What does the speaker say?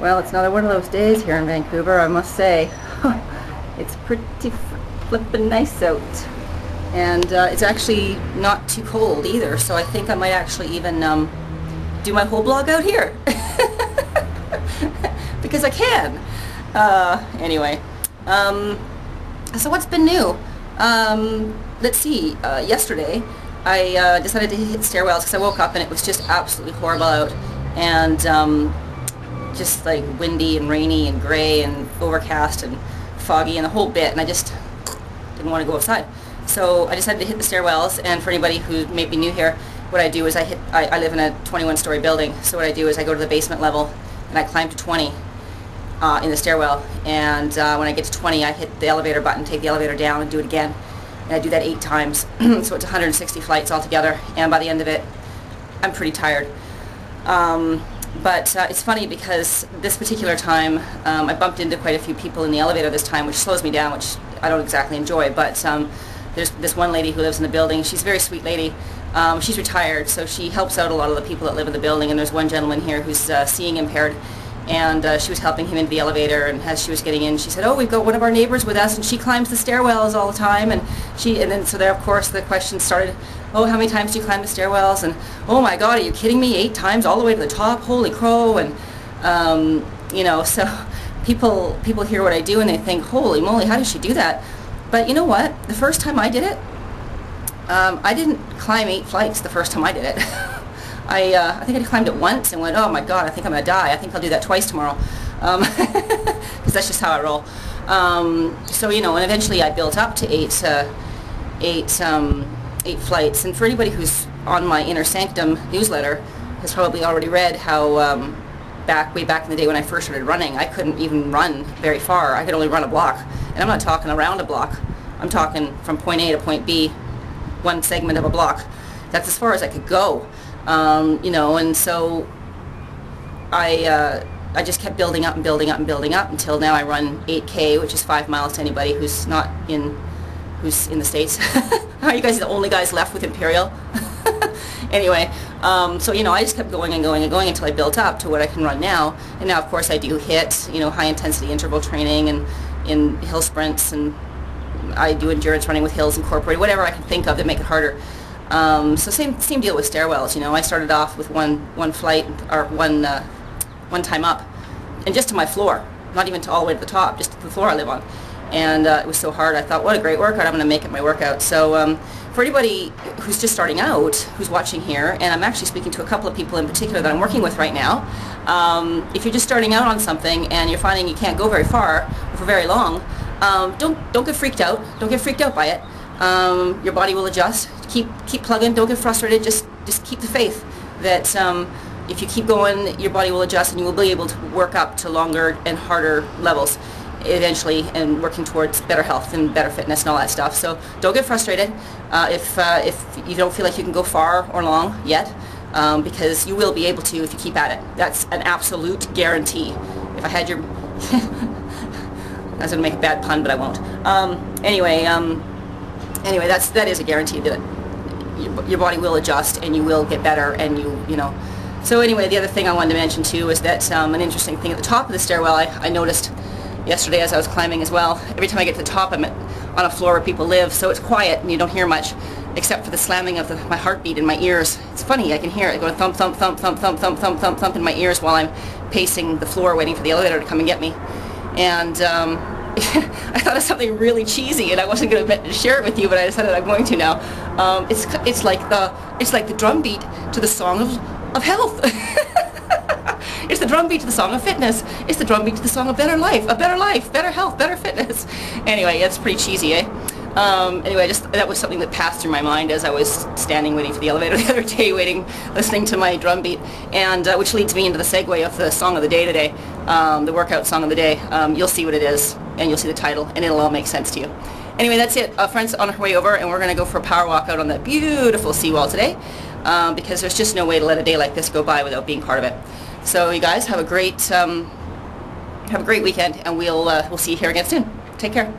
Well, it's another one of those days here in Vancouver, I must say. It's pretty flippin' nice out. And it's actually not too cold either, so I think I might actually even do my whole blog out here. Because I can. Anyway, so what's been new? Let's see, yesterday I decided to hit stairwells because I woke up and it was just absolutely horrible out, and just like windy and rainy and gray and overcast and foggy and the whole bit, and I just didn't want to go outside. So I decided to hit the stairwells, and for anybody who may be new here, what I do is I live in a 21-story building, so what I do is I go to the basement level and I climb to 20 in the stairwell, and when I get to 20 I hit the elevator button, take the elevator down and do it again, and I do that 8 times. So it's 160 flights altogether, and by the end of it I'm pretty tired. But it's funny because this particular time I bumped into quite a few people in the elevator this time, which slows me down, which I don't exactly enjoy, but there's this one lady who lives in the building. She's a very sweet lady. She's retired, so she helps out a lot of the people that live in the building, and there's one gentleman here who's seeing impaired, and she was helping him into the elevator, and as she was getting in she said, "Oh, we've got one of our neighbors with us and she climbs the stairwells all the time," and then so there of course the question started, "Oh, how many times do you climb the stairwells?" And, "Oh my God, are you kidding me? 8 times all the way to the top? Holy crow!" And you know, so people hear what I do and they think, "Holy moly, how does she do that?" But you know what? The first time I did it, I didn't climb 8 flights the first time I did it. I think I climbed it once and went, "Oh my God, I think I'm gonna die. I think I'll do that twice tomorrow," because that's just how I roll. So you know, and eventually I built up to 8 flights. And for anybody who's on my Inner Sanctum newsletter has probably already read how way back in the day when I first started running, I couldn't even run very far. I could only run a block, and I'm not talking around a block. I'm talking from point A to point B, one segment of a block. That's as far as I could go. You know, and so I just kept building up and building up and building up until now I run 8K, which is 5 miles to anybody who's in the States. Are you guys the only guys left with Imperial? Anyway, so you know, I just kept going and going and going until I built up to what I can run now. And now of course I do hit, you know, high intensity interval training and in hill sprints, and I do endurance running with hills incorporated, whatever I can think of that make it harder. So same deal with stairwells. You know, I started off with one flight, or one time up, and just to my floor, not even to all the way to the top, just to the floor I live on. And it was so hard. I thought, what a great workout, I'm going to make it my workout. So for anybody who's just starting out, who's watching here, and I'm actually speaking to a couple of people in particular that I'm working with right now, if you're just starting out on something and you're finding you can't go very far or for very long, don't get freaked out. Don't get freaked out by it. Your body will adjust. Keep plugging. Don't get frustrated. Just keep the faith that if you keep going, your body will adjust and you will be able to work up to longer and harder levels eventually, and working towards better health and better fitness and all that stuff. So don't get frustrated if you don't feel like you can go far or long yet, because you will be able to if you keep at it. That's an absolute guarantee. If I had your I was going to make a bad pun, but I won't. Anyway, that is a guarantee that your body will adjust and you will get better, and you know. So anyway, the other thing I wanted to mention too is that an interesting thing at the top of the stairwell I noticed yesterday as I was climbing as well. Every time I get to the top, I'm on a floor where people live, so it's quiet and you don't hear much except for the slamming of my heartbeat in my ears. It's funny, I can hear it going thump, thump, thump, thump, thump, thump, thump, thump, thump in my ears while I'm pacing the floor waiting for the elevator to come and get me. And I thought of something really cheesy, and I wasn't going to share it with you, but I decided I'm going to now. It's like the drum beat to the song of health. It's the drum beat to the song of fitness. It's the drum beat to the song of better life, better health, better fitness. Anyway, it's pretty cheesy, eh? Anyway, that was something that passed through my mind as I was standing waiting for the elevator the other day, listening to my drum beat, and which leads me into the segue of the song of the day today, the workout song of the day. You'll see what it is, and you'll see the title, and it'll all make sense to you. Anyway, that's it. Friends on her way over, and we're going to go for a power walk out on that beautiful seawall today, because there's just no way to let a day like this go by without being part of it. So you guys have a great weekend, and we'll see you here again soon. Take care.